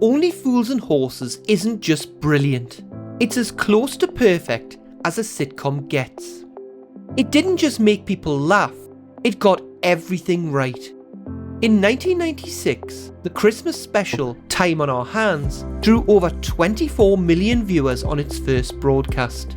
Only Fools and Horses isn't just brilliant. It's as close to perfect as a sitcom gets. It didn't just make people laugh, it got everything right. In 1996, the Christmas special Time on Our Hands drew over 24 million viewers on its first broadcast.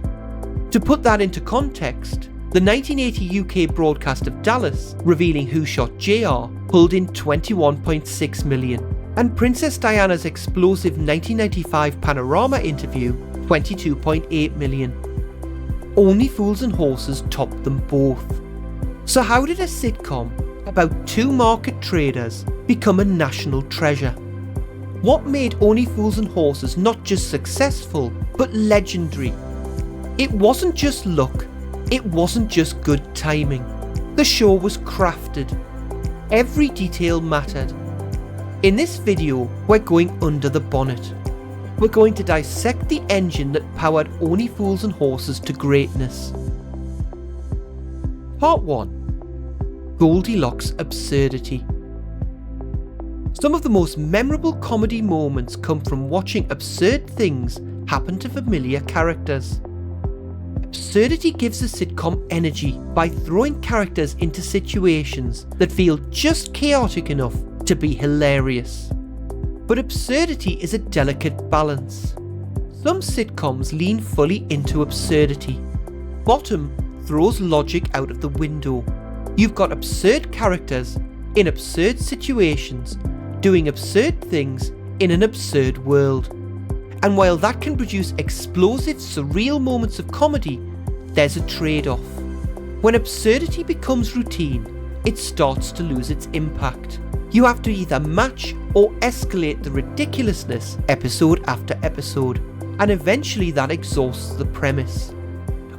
To put that into context, the 1980 UK broadcast of Dallas, revealing who shot JR, pulled in 21.6 million, and Princess Diana's explosive 1995 Panorama interview, 22.8 million. Only Fools and Horses topped them both. So how did a sitcom about two market traders become a national treasure? What made Only Fools and Horses not just successful, but legendary? It wasn't just luck, it wasn't just good timing. The show was crafted. Every detail mattered. In this video, we're going under the bonnet. We're going to dissect the engine that powered Only Fools and Horses to greatness. Part 1. Goldilocks absurdity. Some of the most memorable comedy moments come from watching absurd things happen to familiar characters. Absurdity gives a sitcom energy by throwing characters into situations that feel just chaotic enough to be hilarious. But absurdity is a delicate balance. Some sitcoms lean fully into absurdity. Bottom throws logic out of the window. You've got absurd characters in absurd situations doing absurd things in an absurd world. And while that can produce explosive, surreal moments of comedy, there's a trade-off. When absurdity becomes routine, it starts to lose its impact. You have to either match or escalate the ridiculousness episode after episode, and eventually that exhausts the premise.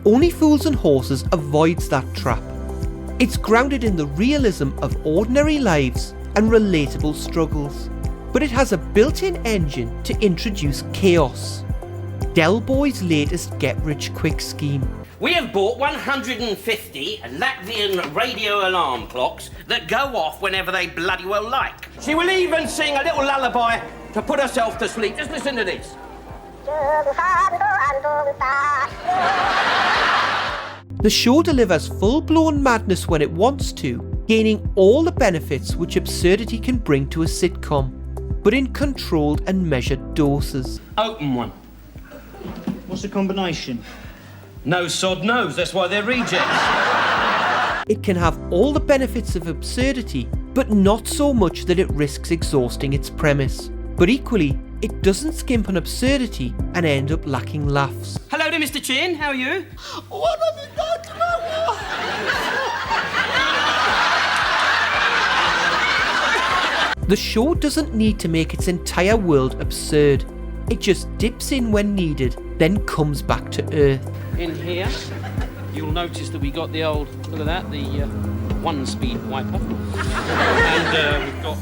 Only Fools and Horses avoids that trap. It's grounded in the realism of ordinary lives and relatable struggles, but it has a built-in engine to introduce chaos. Del Boy's latest get-rich-quick scheme. We have bought 150 Latvian radio alarm clocks that go off whenever they bloody well like. She will even sing a little lullaby to put herself to sleep. Just listen to this. The show delivers full-blown madness when it wants to, gaining all the benefits which absurdity can bring to a sitcom, but in controlled and measured doses. Open one. What's the combination? No sod knows, that's why they're rejects. It can have all the benefits of absurdity, but not so much that it risks exhausting its premise. But equally, it doesn't skimp on absurdity and end up lacking laughs. Hello there, Mr. Chin, how are you? What have you got to know? The show doesn't need to make its entire world absurd. It just dips in when needed, then comes back to earth. In here, you'll notice that we got the old, look at that, the one-speed wiper. And we've got...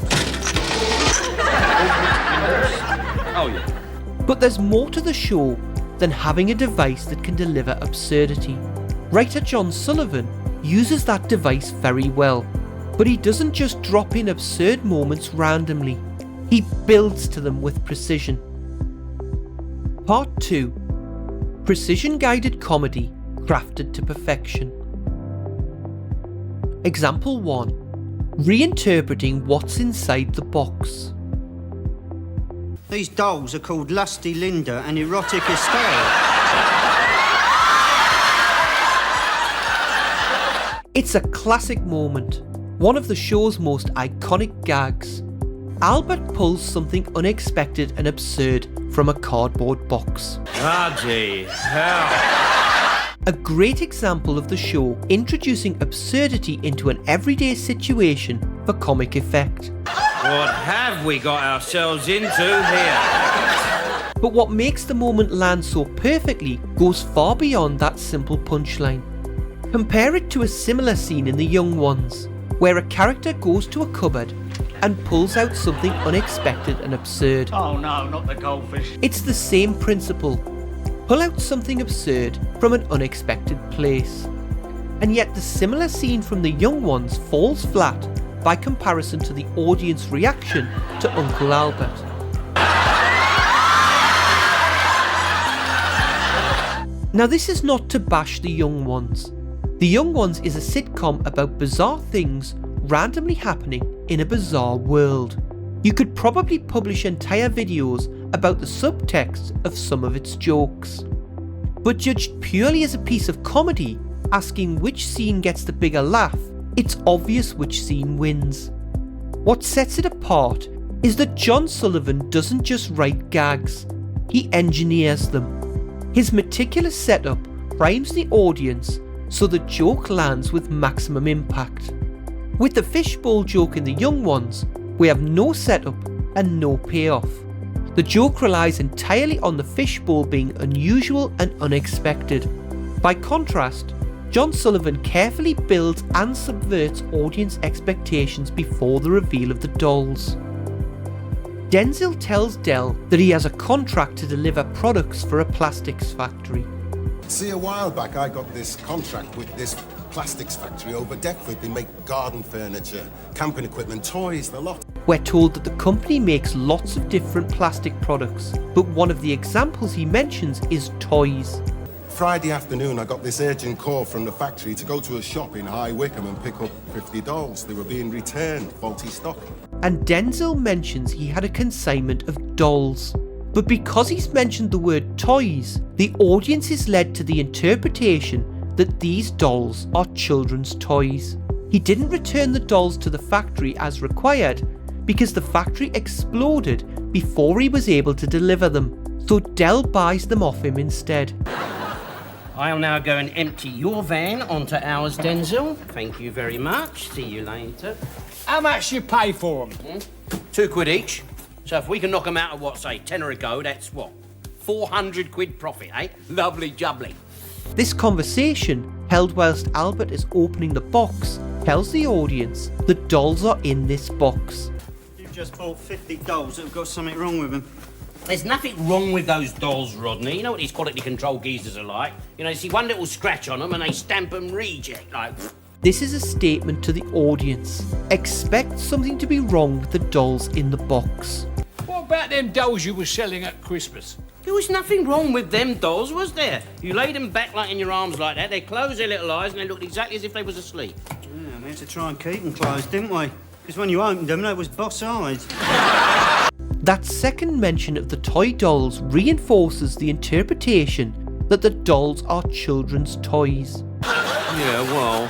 Oh, yeah. But there's more to the show than having a device that can deliver absurdity. Writer John Sullivan uses that device very well, but he doesn't just drop in absurd moments randomly. He builds to them with precision. Part 2. Precision-guided comedy crafted to perfection. Example 1. Reinterpreting what's inside the box. These dolls are called Lusty Linda and Erotic Estelle. It's a classic moment, one of the show's most iconic gags. Albert pulls something unexpected and absurd from a cardboard box. Bloody hell. A great example of the show introducing absurdity into an everyday situation for comic effect. What have we got ourselves into here? But what makes the moment land so perfectly goes far beyond that simple punchline. Compare it to a similar scene in The Young Ones, where a character goes to a cupboard and pulls out something unexpected and absurd. Oh no, not the goldfish. It's the same principle. Pull out something absurd from an unexpected place. And yet the similar scene from The Young Ones falls flat by comparison to the audience reaction to Uncle Albert. Now this is not to bash The Young Ones. The Young Ones is a sitcom about bizarre things randomly happening in a bizarre world. You could probably publish entire videos about the subtext of some of its jokes. But judged purely as a piece of comedy, asking which scene gets the bigger laugh, it's obvious which scene wins. What sets it apart is that John Sullivan doesn't just write gags, he engineers them. His meticulous setup primes the audience so the joke lands with maximum impact. With the fishbowl joke in The Young Ones, we have no setup and no payoff. The joke relies entirely on the fishbowl being unusual and unexpected. By contrast, John Sullivan carefully builds and subverts audience expectations before the reveal of the dolls. Denzel tells Del that he has a contract to deliver products for a plastics factory. See, a while back I got this contract with this plastics factory over Deptford. They make garden furniture, camping equipment, toys, the lot. We're told that the company makes lots of different plastic products, but one of the examples he mentions is toys. Friday afternoon I got this urgent call from the factory to go to a shop in High Wycombe and pick up 50 dolls. They were being returned, faulty stock. And Denzel mentions he had a consignment of dolls. But because he's mentioned the word toys, the audience is led to the interpretation that these dolls are children's toys. He didn't return the dolls to the factory as required because the factory exploded before he was able to deliver them, so Del buys them off him instead. I'll now go and empty your van onto ours, Denzel. Thank you very much. See you later. How much you pay for them? £2 each. So if we can knock them out of what, say, tenner a go, that's what? 400 quid profit, eh? Lovely jubbly. This conversation, held whilst Albert is opening the box, tells the audience the dolls are in this box. You've just bought 50 dolls that have got something wrong with them. There's nothing wrong with those dolls, Rodney. You know what these quality control geezers are like? You know, you see one little scratch on them and they stamp them reject, like... This is a statement to the audience. Expect something to be wrong with the dolls in the box. What about them dolls you were selling at Christmas? There was nothing wrong with them dolls, was there? You laid them back like in your arms like that, they closed their little eyes and they looked exactly as if they was asleep. Yeah, we had to try and keep them closed, didn't we? Because when you opened them, they was boss-eyed. That second mention of the toy dolls reinforces the interpretation that the dolls are children's toys. Yeah, well,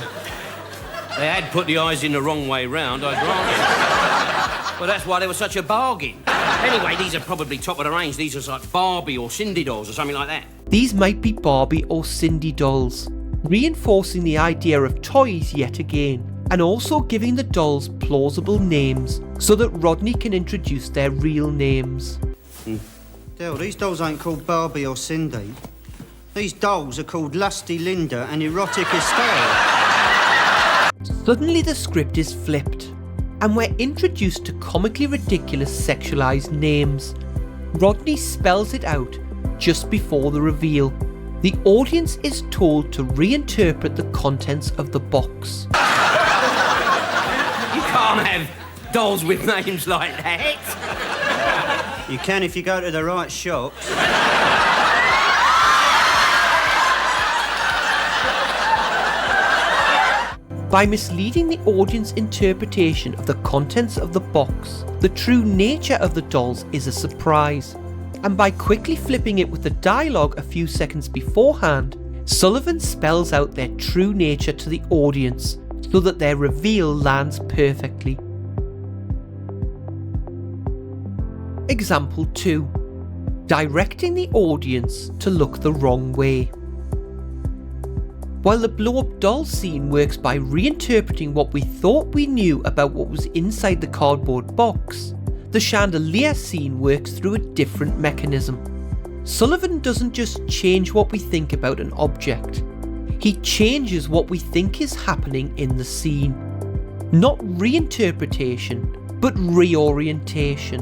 they had put the eyes in the wrong way round, I grant you. Well, that's why they were such a bargain. Anyway, these are probably top of the range. These are like Barbie or Cindy dolls or something like that. These might be Barbie or Cindy dolls, reinforcing the idea of toys yet again, and also giving the dolls plausible names so that Rodney can introduce their real names. Del, these dolls ain't called Barbie or Cindy. These dolls are called Lusty Linda and Erotic Estelle. Suddenly the script is flipped, and we're introduced to comically ridiculous sexualized names. Rodney spells it out just before the reveal. The audience is told to reinterpret the contents of the box. You can't have dolls with names like that. You can if you go to the right shops. By misleading the audience interpretation of the contents of the box, the true nature of the dolls is a surprise. And by quickly flipping it with the dialogue a few seconds beforehand, Sullivan spells out their true nature to the audience so that their reveal lands perfectly. Example 2. Directing the audience to look the wrong way. While the blow-up doll scene works by reinterpreting what we thought we knew about what was inside the cardboard box, the chandelier scene works through a different mechanism. Sullivan doesn't just change what we think about an object, he changes what we think is happening in the scene. Not reinterpretation, but reorientation.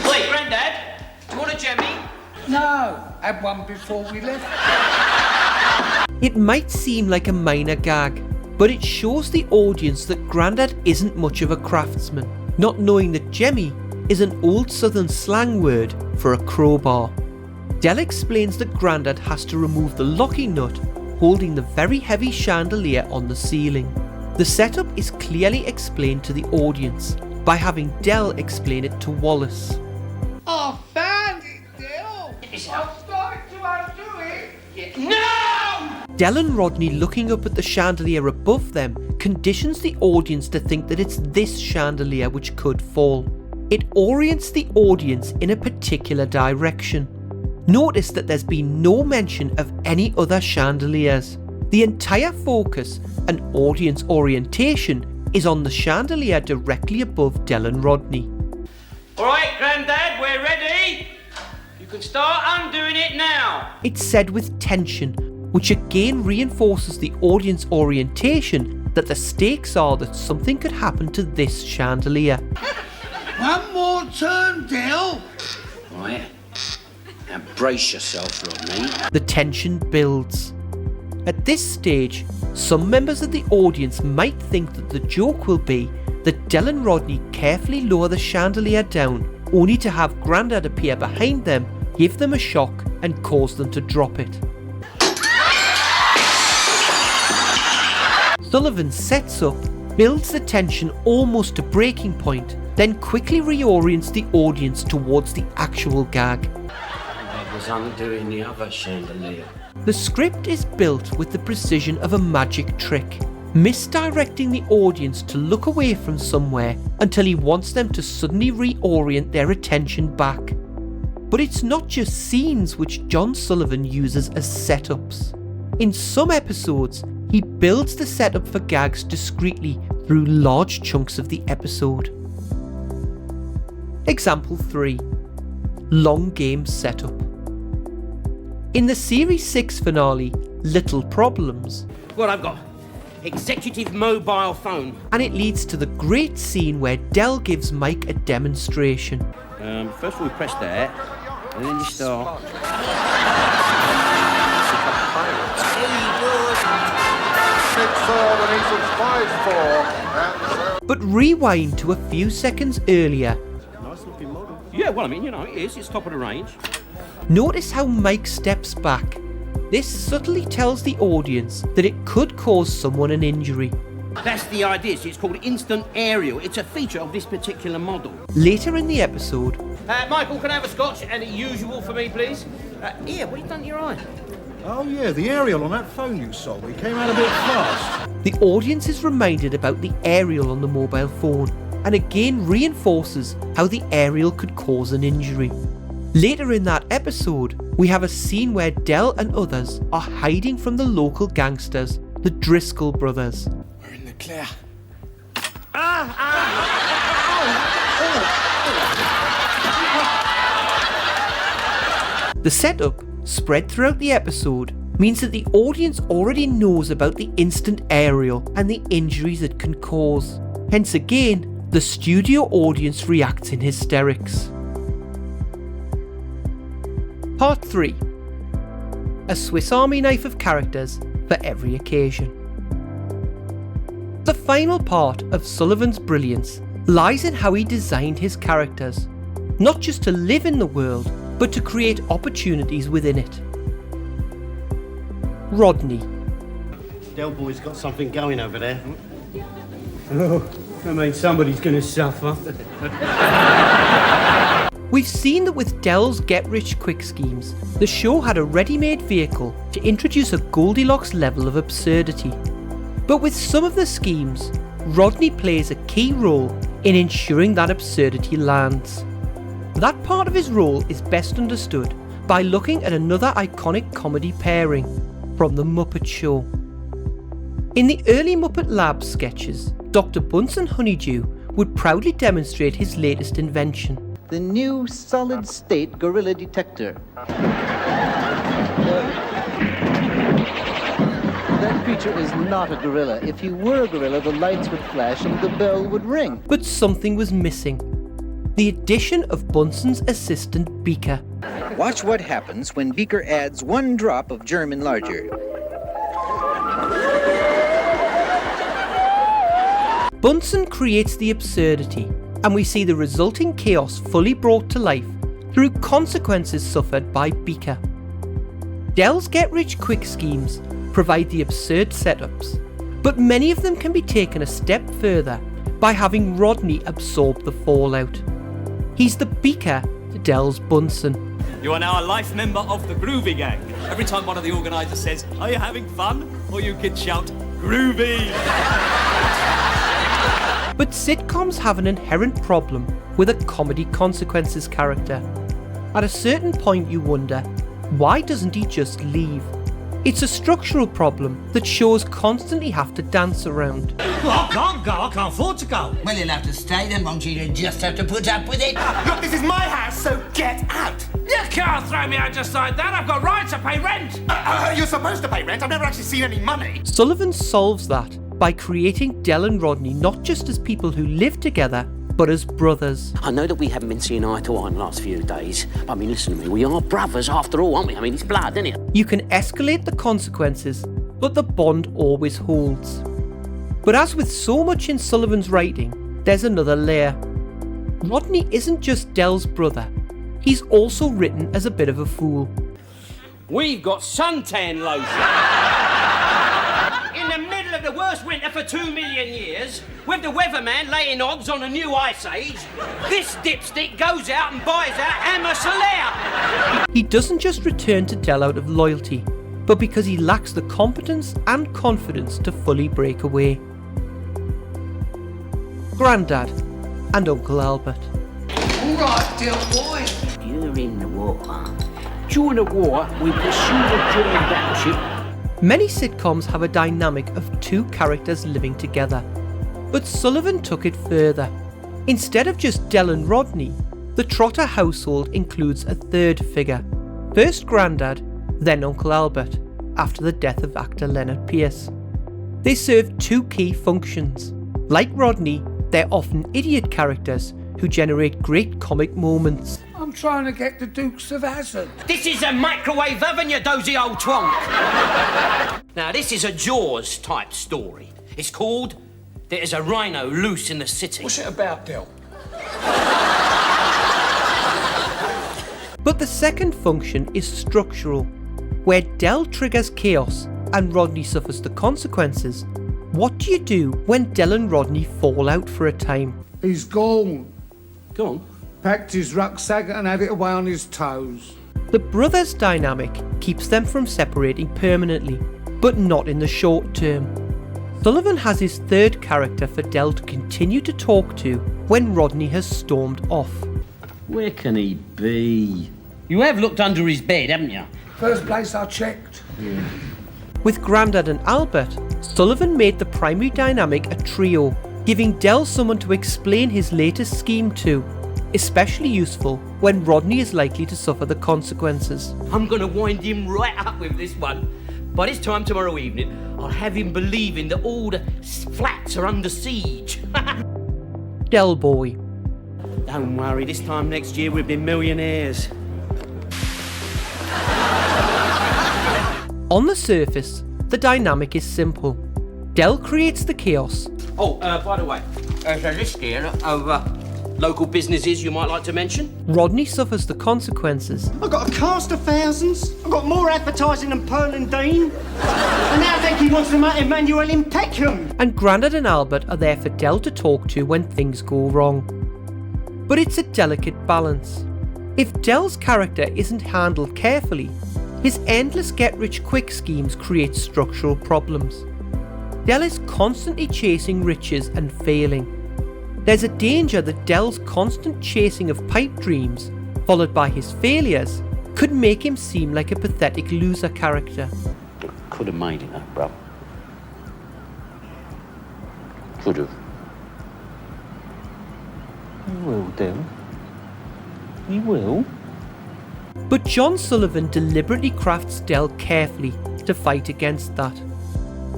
Wait, Grandad, do you want a jemmy? No, had one before we left. It might seem like a minor gag, but it shows the audience that Grandad isn't much of a craftsman, not knowing that jemmy is an old southern slang word for a crowbar. Dell explains that Grandad has to remove the locking nut holding the very heavy chandelier on the ceiling. The setup is clearly explained to the audience by having Dell explain it to Wallace. I found it, Dell. I'm starting to undo it. No! Dell and Rodney looking up at the chandelier above them conditions the audience to think that it's this chandelier which could fall. It orients the audience in a particular direction. Notice that there's been no mention of any other chandeliers. The entire focus and audience orientation is on the chandelier directly above Dell and Rodney. All right, Grandad, we're ready. You can start undoing it now. It's said with tension, which again reinforces the audience orientation that the stakes are that something could happen to this chandelier. One more turn, Dell. All right. Now brace yourself, Rodney. The tension builds. At this stage, some members of the audience might think that the joke will be that Dell and Rodney carefully lower the chandelier down, only to have Grandad appear behind them, give them a shock and cause them to drop it. Sullivan sets up, builds the tension almost to breaking point, then quickly reorients the audience towards the actual gag. Grandad was undoing the other chandelier. The script is built with the precision of a magic trick, misdirecting the audience to look away from somewhere until he wants them to suddenly reorient their attention back. But it's not just scenes which John Sullivan uses as setups. In some episodes, he builds the setup for gags discreetly through large chunks of the episode. Example 3. Long game setup. In the Series 6 finale, Little Problems, What I've got? Executive mobile phone. and it leads to the great scene where Dell gives Mike a demonstration. First of all, we press that, and then you start. But rewind to a few seconds earlier. Yeah, well, I mean, you know, it is. It's top of the range. Notice how Mike steps back. This subtly tells the audience that it could cause someone an injury. That's the idea. See, it's called instant aerial. It's a feature of this particular model. Later in the episode, Michael, can I have a scotch and a usual for me, please? Here, what have you done to your eye? Oh yeah, the aerial on that phone you sold me came out a bit fast. the audience is reminded about the aerial on the mobile phone and again reinforces how the aerial could cause an injury. Later in that episode, we have a scene where Dell and others are hiding from the local gangsters, the Driscoll brothers. We're in the clear. The setup, spread throughout the episode, means that the audience already knows about the instant aerial and the injuries it can cause. Hence again, the studio audience reacts in hysterics. Part 3. A Swiss Army knife of characters for every occasion. The final part of Sullivan's brilliance lies in how he designed his characters, not just to live in the world, but to create opportunities within it. Rodney. Del boy's got something going over there. Oh, I mean, somebody's going to suffer. We've seen that with Dell's get-rich-quick schemes, the show had a ready-made vehicle to introduce a Goldilocks level of absurdity. But with some of the schemes, Rodney plays a key role in ensuring that absurdity lands. That part of his role is best understood by looking at another iconic comedy pairing from The Muppet Show. In the early Muppet Lab sketches, Dr. Bunsen Honeydew would proudly demonstrate his latest invention. The new solid-state gorilla detector. That creature is not a gorilla. If he were a gorilla, the lights would flash and the bell would ring. But something was missing. The addition of Bunsen's assistant Beaker. Watch what happens when Beaker adds 1 drop of germ enlarger. Bunsen creates the absurdity, and we see the resulting chaos fully brought to life through consequences suffered by Beaker. Del's get-rich-quick schemes provide the absurd setups, but many of them can be taken a step further by having Rodney absorb the fallout. He's the Beaker to Del's Bunsen. You are now a life member of the Groovy Gang. Every time one of the organisers says, "Are you having fun?" or you can shout, "Groovy!" But sitcoms have an inherent problem with a comedy consequences character. At a certain point you wonder, why doesn't he just leave? It's a structural problem that shows constantly have to dance around. Well, I can't go, I can't afford to go. Well, you'll have to stay then, won't you? You'll just have to put up with it. Look, this is my house, so get out. You can't throw me out just like that. I've got right to pay rent. You're supposed to pay rent. I've never actually seen any money. Sullivan solves that by creating Del and Rodney not just as people who live together, but as brothers. I know that we haven't been seeing eye to eye in the last few days. I mean, listen to me. We are brothers after all, aren't we? I mean, it's blood, isn't it? You can escalate the consequences, but the bond always holds. But as with so much in Sullivan's writing, there's another layer. Rodney isn't just Del's brother. He's also written as a bit of a fool. We've got suntan lotion. In the middle of the worst winter for 2 million years, with the weatherman laying odds on a new ice age, this dipstick goes out and buys out Hammer Solaire. He doesn't just return to Del out of loyalty, but because he lacks the competence and confidence to fully break away. Grandad and Uncle Albert. All right, dear boy. You're in the water. During the war, we pursued a German battleship. Many sitcoms have a dynamic of two characters living together, but Sullivan took it further. Instead of just Del and Rodney, the Trotter household includes a third figure. First Grandad, then Uncle Albert, after the death of actor Leonard Pierce. They serve two key functions. Like Rodney, they're often idiot characters who generate great comic moments. I'm trying to get the Dukes of Hazzard. This is a microwave oven, you dozy old twonk. Now, this is a Jaws type story. It's called There's a Rhino Loose in the City. What's it about, Del? But the second function is structural, where Del triggers chaos and Rodney suffers the consequences. What do you do when Del and Rodney fall out for a time? He's gone. Gone? Packed his rucksack and had it away on his toes. The brothers' dynamic keeps them from separating permanently, but not in the short term. Sullivan has his third character for Del to continue to talk to when Rodney has stormed off. Where can he be? You have looked under his bed, haven't you? First place I checked. Yeah. With Grandad and Albert, Sullivan made the primary dynamic a trio, giving Del someone to explain his latest scheme to, especially useful when Rodney is likely to suffer the consequences. I'm going to wind him right up with this one. By this time tomorrow evening, I'll have him believing that all the flats are under siege. Del boy. Don't worry, this time next year we'll be millionaires. On the surface, the dynamic is simple. Del creates the chaos. Oh, by the way, there's a list here of local businesses you might like to mention. Rodney suffers the consequences. I've got a cast of thousands. I've got more advertising than Pearl and Dean. And now I think he wants to make Emmanuel in Peckham. And Grandad and Albert are there for Del to talk to when things go wrong. But it's a delicate balance. If Del's character isn't handled carefully, his endless get-rich-quick schemes create structural problems. Del is constantly chasing riches and failing. There's a danger that Del's constant chasing of pipe dreams, followed by his failures, could make him seem like a pathetic loser character. Could have made it, bro. Could have. You will, Del. You will. But John Sullivan deliberately crafts Del carefully to fight against that.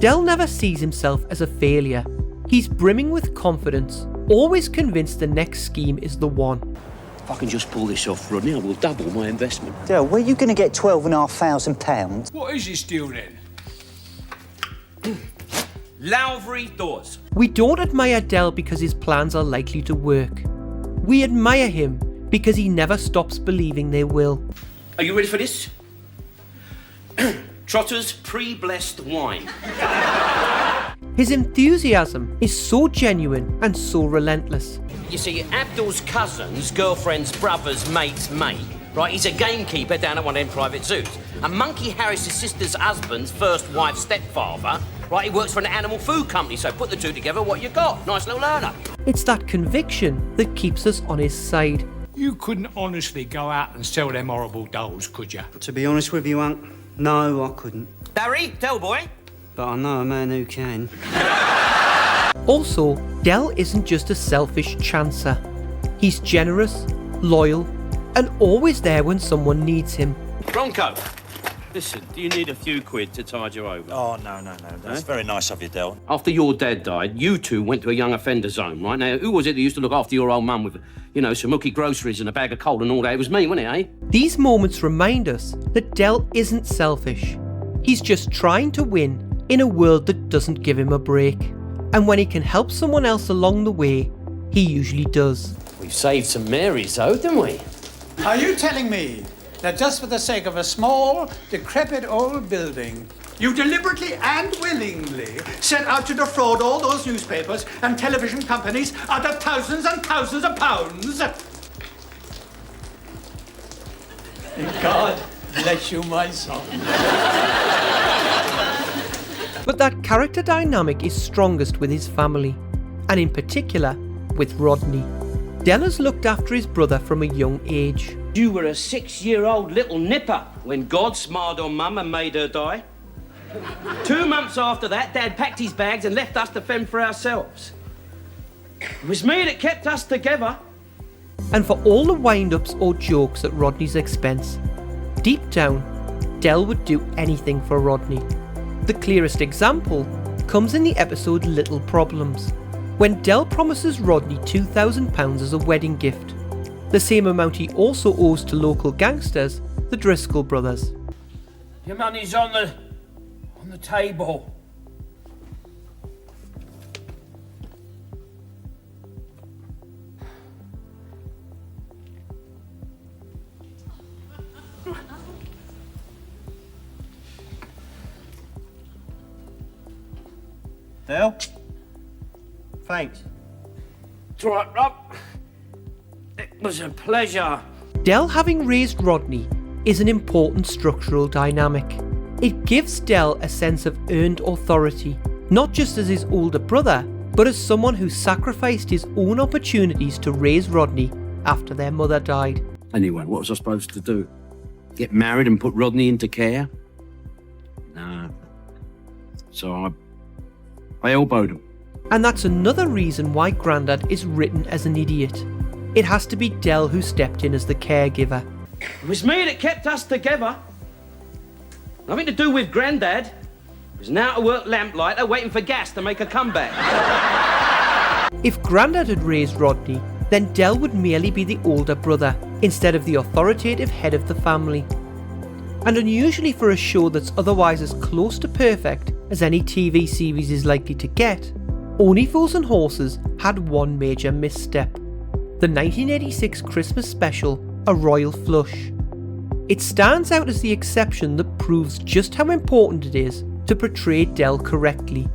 Del never sees himself as a failure. He's brimming with confidence, always convinced the next scheme is the one. If I can just pull this off, Rodney, I will double my investment. Del, where are you going to get £12,500? What is this deal then? Lowry doors. We don't admire Del because his plans are likely to work. We admire him because he never stops believing they will. Are you ready for this? Trotter's pre-blessed wine. His enthusiasm is so genuine and so relentless. You see, Abdul's cousin's girlfriend's brother's mate's mate, right? He's a gamekeeper down at one of them private zoos. And Monkey Harris's sister's husband's first wife's stepfather, right? He works for an animal food company, so put the two together, what you got? Nice little earner. It's that conviction that keeps us on his side. You couldn't honestly go out and sell them horrible dolls, could you? To be honest with you, Unc, no, I couldn't. Barry, tell boy. But I know a man who can. Also, Del isn't just a selfish chancer. He's generous, loyal, and always there when someone needs him. Bronco, listen, do you need a few quid to tide you over? Oh, no. That's very nice of you, Del. After your dad died, you two went to a young offenders home, right? Now, who was it that used to look after your old mum with, some hooky groceries and a bag of coal and all that? It was me, wasn't it, eh? These moments remind us that Del isn't selfish. He's just trying to win in a world that doesn't give him a break. And when he can help someone else along the way, he usually does. We've saved some Marys, though, didn't we? Are you telling me that just for the sake of a small, decrepit old building, you deliberately and willingly set out to defraud all those newspapers and television companies out of thousands and thousands of pounds? God bless you, my son. But that character dynamic is strongest with his family, and in particular, with Rodney. Del has looked after his brother from a young age. You were a 6-year-old little nipper when God smiled on Mum and made her die. 2 months after that, Dad packed his bags and left us to fend for ourselves. It was me that kept us together. And for all the wind-ups or jokes at Rodney's expense, deep down, Del would do anything for Rodney. The clearest example comes in the episode Little Problems, when Del promises Rodney £2,000 as a wedding gift, the same amount he also owes to local gangsters, the Driscoll brothers. Your money's on the table. Del? Thanks. It's all right, Rob. It was a pleasure. Del having raised Rodney is an important structural dynamic. It gives Del a sense of earned authority, not just as his older brother, but as someone who sacrificed his own opportunities to raise Rodney after their mother died. Anyway, what was I supposed to do? Get married and put Rodney into care? No. So I elbowed him. And that's another reason why Grandad is written as an idiot. It has to be Del who stepped in as the caregiver. It was me that kept us together. Nothing to do with Grandad. He was an out-of-work lamplighter waiting for gas to make a comeback. If Grandad had raised Rodney, then Del would merely be the older brother, instead of the authoritative head of the family. And unusually for a show that's otherwise as close to perfect as any TV series is likely to get, Only Fools and Horses had one major misstep. The 1986 Christmas special, A Royal Flush. It stands out as the exception that proves just how important it is to portray Del correctly,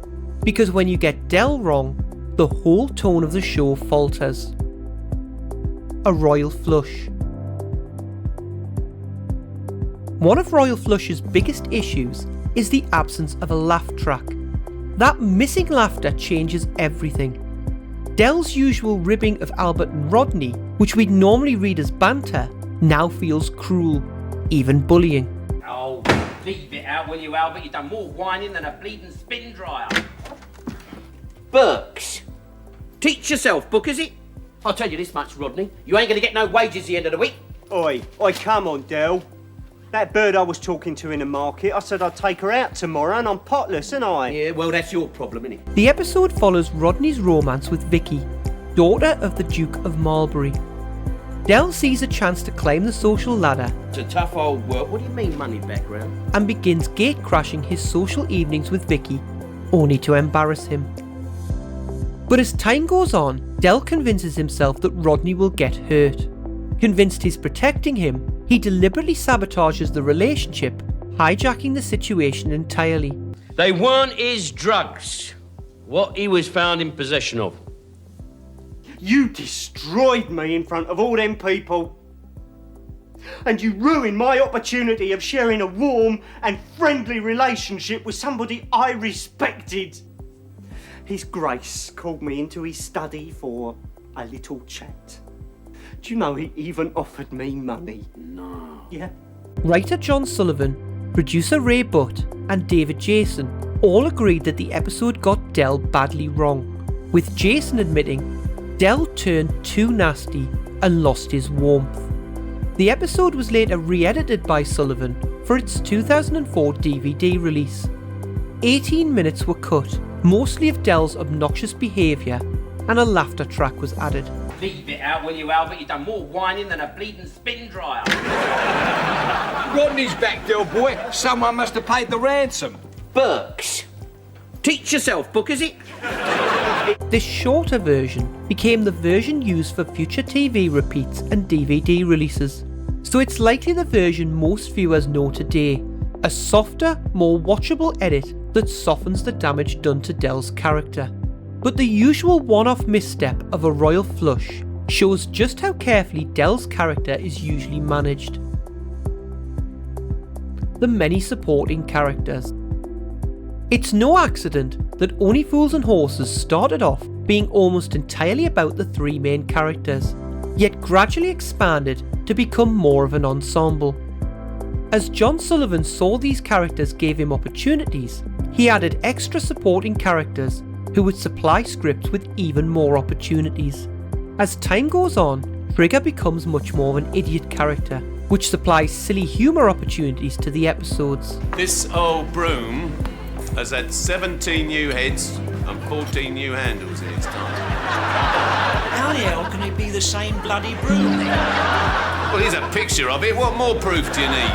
because when you get Del wrong, the whole tone of the show falters. A Royal Flush. One of Royal Flush's biggest issues is the absence of a laugh track. That missing laughter changes everything. Del's usual ribbing of Albert and Rodney, which we'd normally read as banter, now feels cruel, even bullying. Oh, leave it out, will you, Albert? You've done more whining than a bleeding spin dryer. Books. Teach yourself, book, is it? I'll tell you this much, Rodney. You ain't going to get no wages at the end of the week. Oi, come on, Del. That bird I was talking to in the market, I said I'd take her out tomorrow and I'm potless, ain't I? Yeah, well, that's your problem, innit? The episode follows Rodney's romance with Vicky, daughter of the Duke of Marlborough. Del sees a chance to climb the social ladder. It's a tough old work. What do you mean, money background? And begins gate-crashing his social evenings with Vicky, only to embarrass him. But as time goes on, Del convinces himself that Rodney will get hurt. Convinced he's protecting him, he deliberately sabotages the relationship, hijacking the situation entirely. They weren't his drugs. What he was found in possession of. You destroyed me in front of all them people. And you ruined my opportunity of sharing a warm and friendly relationship with somebody I respected. His Grace called me into his study for a little chat. Do you know he even offered me money? No. Yeah. Writer John Sullivan, producer Ray Butt, and David Jason all agreed that the episode got Del badly wrong, with Jason admitting Del turned too nasty and lost his warmth. The episode was later re-edited by Sullivan for its 2004 DVD release. 18 minutes were cut, mostly of Del's obnoxious behaviour, and a laughter track was added. Leave it out, will you, Albert? You've done more whining than a bleeding spin dryer. Rodney's back, Del boy. Someone must have paid the ransom. Burks. Teach yourself, book, is it? This shorter version became the version used for future TV repeats and DVD releases, so it's likely the version most viewers know today, a softer, more watchable edit that softens the damage done to Del's character. But the usual one-off misstep of a royal flush shows just how carefully Del's character is usually managed. The many supporting characters. It's no accident that Only Fools and Horses started off being almost entirely about the three main characters, yet gradually expanded to become more of an ensemble. As John Sullivan saw these characters gave him opportunities, he added extra supporting characters who would supply scripts with even more opportunities. As time goes on, Trigger becomes much more of an idiot character, which supplies silly humour opportunities to the episodes. This old broom has had 17 new heads and 14 new handles in its time. How the hell can it be the same bloody broom then? Well, here's a picture of it. What more proof do you need?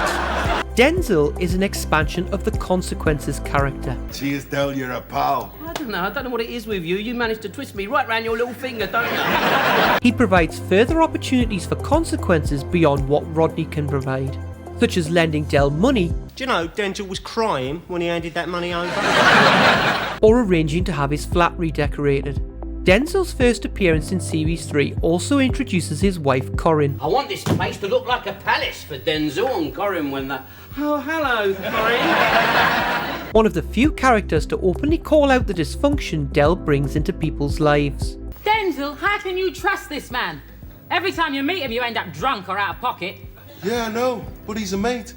Denzel is an expansion of the Consequences character. Cheers, Del, you're a pal. I don't know what it is with you. You managed to twist me right round your little finger, don't you? He provides further opportunities for consequences beyond what Rodney can provide, such as lending Del money. Do you know Denzel was crying when he handed that money over? Or arranging to have his flat redecorated. Denzel's first appearance in Series 3 also introduces his wife Corinne. I want this place to look like a palace for Denzel and Corinne when the... Oh, hello, Corinne. One of the few characters to openly call out the dysfunction Del brings into people's lives. Denzel, how can you trust this man? Every time you meet him, you end up drunk or out of pocket. Yeah, I know, but he's a mate.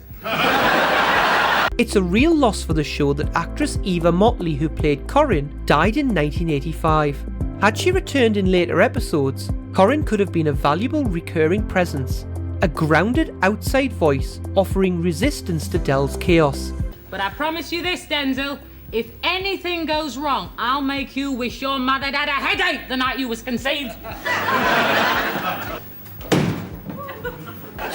It's a real loss for the show that actress Eva Motley, who played Corinne, died in 1985. Had she returned in later episodes, Corinne could have been a valuable recurring presence, a grounded outside voice offering resistance to Del's chaos. But I promise you this, Denzel, if anything goes wrong, I'll make you wish your mother had a headache the night you was conceived.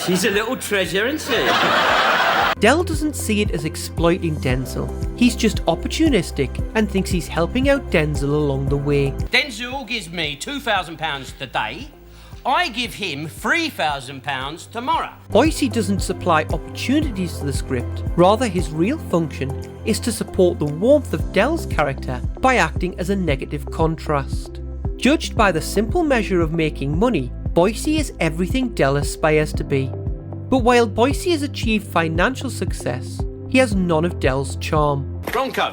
She's a little treasure, isn't she? Del doesn't see it as exploiting Denzel. He's just opportunistic and thinks he's helping out Denzel along the way. Denzel gives me £2,000 today. I give him £3,000 tomorrow. Boise doesn't supply opportunities to the script. Rather, his real function is to support the warmth of Del's character by acting as a negative contrast. Judged by the simple measure of making money, Boise is everything Del aspires to be. But while Boise has achieved financial success, he has none of Del's charm. Bronco,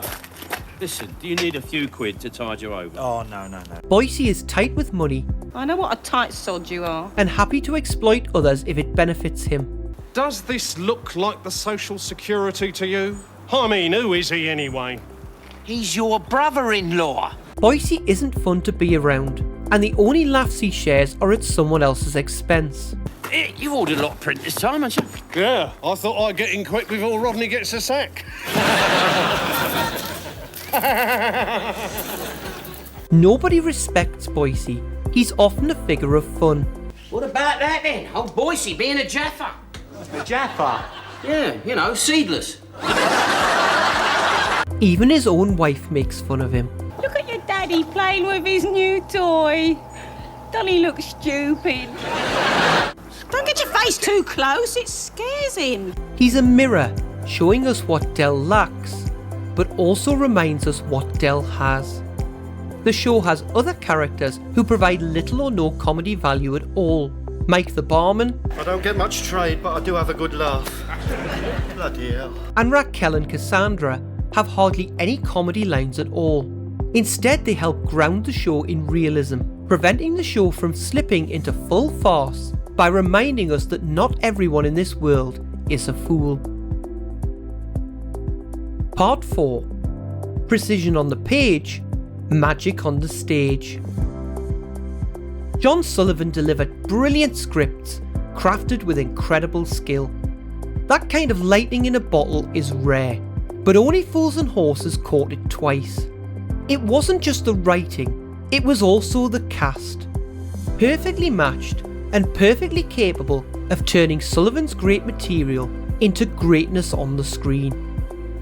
listen, do you need a few quid to tide you over? Oh, no. Boise is tight with money. I know what a tight sod you are. And happy to exploit others if it benefits him. Does this look like the social security to you? I mean, who is he anyway? He's your brother-in-law. Boise isn't fun to be around, and the only laughs he shares are at someone else's expense. You ordered a lot of print this time, haven't you? Yeah, I thought I'd get in quick before Rodney gets a sack. Nobody respects Boise. He's often a figure of fun. What about that then? Old Boise being a Jaffa. A Jaffa? Yeah, you know, seedless. Even his own wife makes fun of him. Look at your daddy playing with his new toy. Doesn't he look stupid? Don't get your face too close, it scares him. He's a mirror, showing us what Del lacks, but also reminds us what Del has. The show has other characters who provide little or no comedy value at all. Mike the barman. I don't get much trade, but I do have a good laugh. Bloody hell. And Raquel and Cassandra have hardly any comedy lines at all. Instead, they help ground the show in realism, preventing the show from slipping into full farce by reminding us that not everyone in this world is a fool. Part 4. Precision on the page, magic on the stage. John Sullivan delivered brilliant scripts, crafted with incredible skill. That kind of lightning in a bottle is rare, but Only Fools and Horses caught it twice. It wasn't just the writing, it was also the cast. Perfectly matched and perfectly capable of turning Sullivan's great material into greatness on the screen.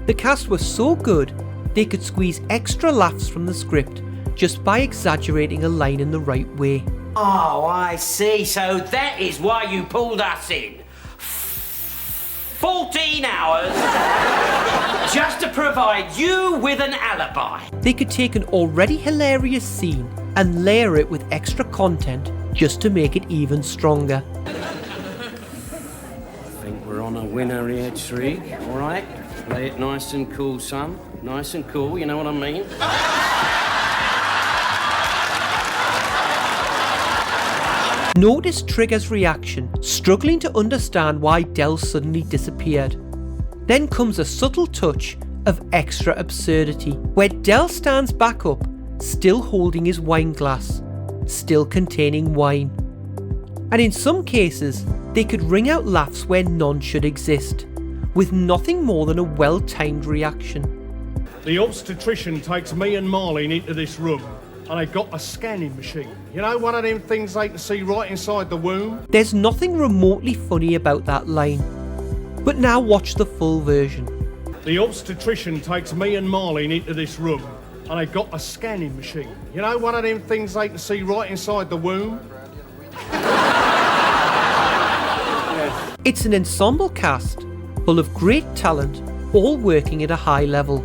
The cast was so good, they could squeeze extra laughs from the script just by exaggerating a line in the right way. Oh, I see. So that is why you pulled us in. 14 hours just to provide you with an alibi. They could take an already hilarious scene and layer it with extra content just to make it even stronger. I think we're on a winner here, Trig. All right? Play it nice and cool, son. Nice and cool, you know what I mean? Notice Trigger's reaction, struggling to understand why Del suddenly disappeared. Then comes a subtle touch of extra absurdity, where Del stands back up, still holding his wine glass, still containing wine. And in some cases, they could ring out laughs where none should exist, with nothing more than a well-timed reaction. The obstetrician takes me and Marlene into this room, and they got a scanning machine. You know, one of them things they can see right inside the womb? There's nothing remotely funny about that line. But now watch the full version. The obstetrician takes me and Marlene into this room, and they got a scanning machine. You know, one of them things they can see right inside the womb? It's an ensemble cast, full of great talent, all working at a high level.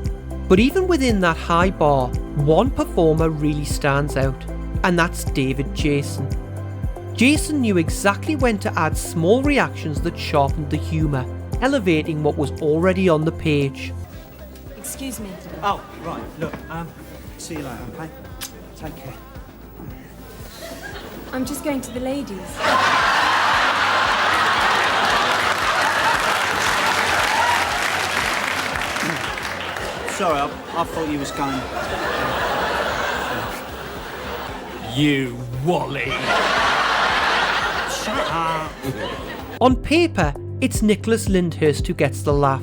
But even within that high bar, one performer really stands out, and that's David Jason. Jason knew exactly when to add small reactions that sharpened the humour, elevating what was already on the page. Excuse me. Oh, right, look, see you later, okay? Take care. I'm just going to the ladies. Sorry, I thought you was going. You Wally. Shut up. On paper, it's Nicholas Lyndhurst who gets the laugh,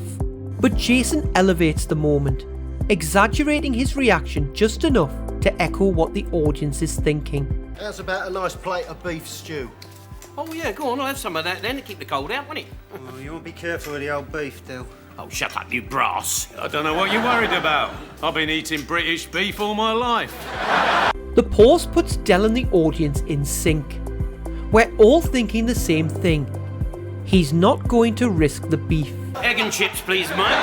but Jason elevates the moment, exaggerating his reaction just enough to echo what the audience is thinking. How's about a nice plate of beef stew? Oh, yeah, go on, I'll have some of that then to keep the cold out, won't it? Well, you want to be careful with the old beef, Del. Oh, shut up, you brass. I don't know what you're worried about. I've been eating British beef all my life. The pause puts Del and the audience in sync. We're all thinking the same thing. He's not going to risk the beef. Egg and chips, please, mate.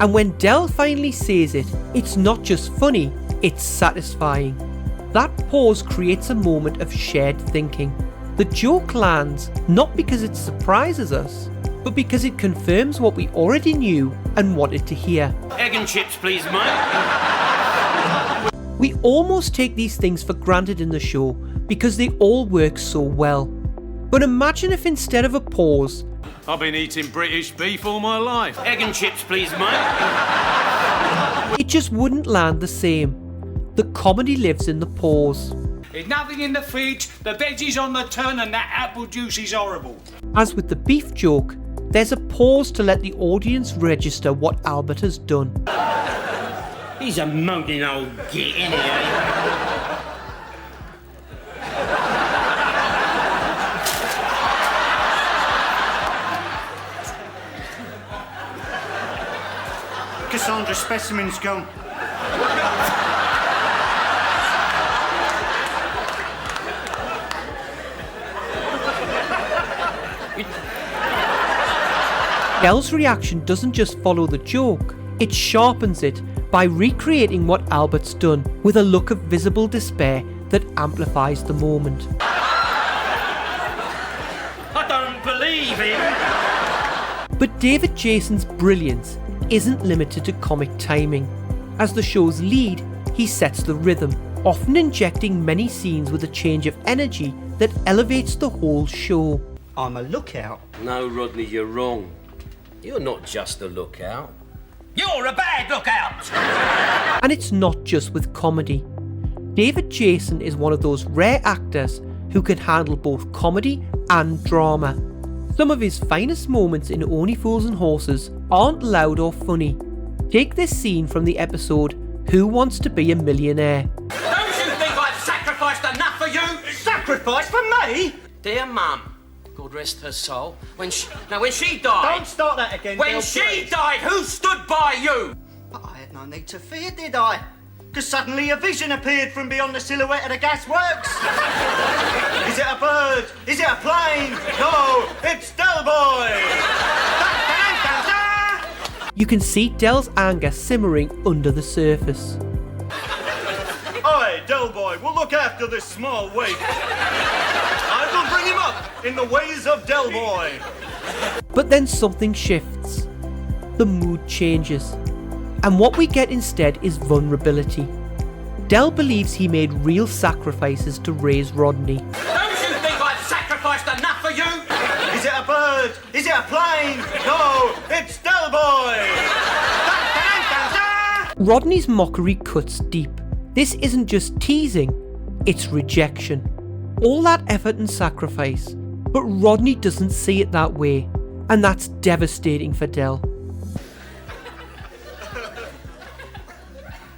And when Del finally says it, it's not just funny, it's satisfying. That pause creates a moment of shared thinking. The joke lands not because it surprises us, but because it confirms what we already knew and wanted to hear. Egg and chips, please, mate. We almost take these things for granted in the show because they all work so well. But imagine if instead of a pause, I've been eating British beef all my life. Egg and chips, please, mate. it just wouldn't land the same. The comedy lives in the pause. There's nothing in the fridge, the veggies on the turn, and that apple juice is horrible. As with the beef joke, there's a pause to let the audience register what Albert has done. He's a moaning old git, isn't he? Cassandra's specimen's gone. Dell's reaction doesn't just follow the joke, it sharpens it by recreating what Albert's done with a look of visible despair that amplifies the moment. I don't believe him. But David Jason's brilliance isn't limited to comic timing. As the show's lead, he sets the rhythm, often injecting many scenes with a change of energy that elevates the whole show. I'm a lookout. No, Rodney, you're wrong. You're not just a lookout. You're a bad lookout! And it's not just with comedy. David Jason is one of those rare actors who can handle both comedy and drama. Some of his finest moments in Only Fools and Horses aren't loud or funny. Take this scene from the episode Who Wants to Be a Millionaire? Don't you think I've sacrificed enough for you? Sacrifice for me? Dear Mum, God rest her soul, when she died... Don't start that again, When Bill, she please. died, who stood by you? But I had no need to fear, did I? Because suddenly a vision appeared from beyond the silhouette of the gasworks. Is it a bird? Is it a plane? No, it's Delboy! You can see Dell's anger simmering under the surface. I, Delboy, will look after this small waif. I will bring him up in the ways of Delboy. But then something shifts. The mood changes. And what we get instead is vulnerability. Dell believes he made real sacrifices to raise Rodney. Don't you think I've sacrificed enough for you? Is it a bird? Is it a plane? No, it's Delboy! Rodney's mockery cuts deep. This isn't just teasing, it's rejection. All that effort and sacrifice, but Rodney doesn't see it that way, and that's devastating for Dell.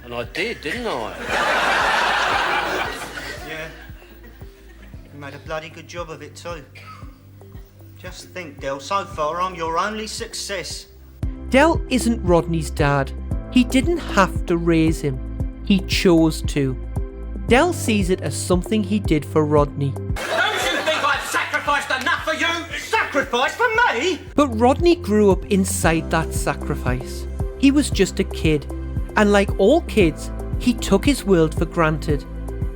And I did, didn't I? Yeah. You made a bloody good job of it too. Just think, Del, so far I'm your only success. Dell isn't Rodney's dad. He didn't have to raise him. He chose to. Dell sees it as something he did for Rodney. Don't you think I've sacrificed enough for you? Sacrifice for me? But Rodney grew up inside that sacrifice. He was just a kid. And like all kids, he took his world for granted.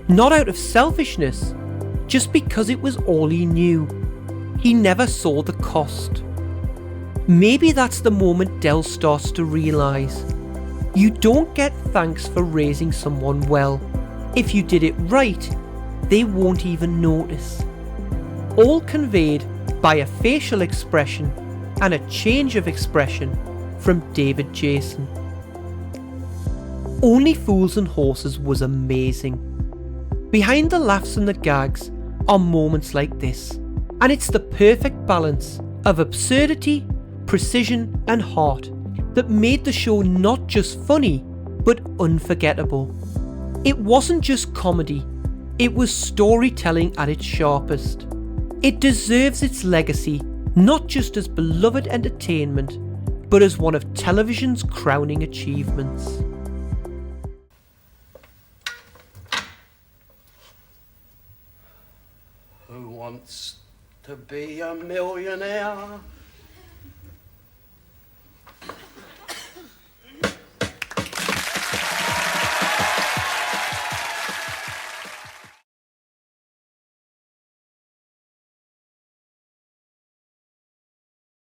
Not out of selfishness, just because it was all he knew. He never saw the cost. Maybe that's the moment Dell starts to realise. You don't get thanks for raising someone well. If you did it right, they won't even notice. All conveyed by a facial expression and a change of expression from David Jason. Only Fools and Horses was amazing. Behind the laughs and the gags are moments like this, and it's the perfect balance of absurdity, precision and heart that made the show not just funny, but unforgettable. It wasn't just comedy, it was storytelling at its sharpest. It deserves its legacy, not just as beloved entertainment, but as one of television's crowning achievements. Who wants to be a millionaire?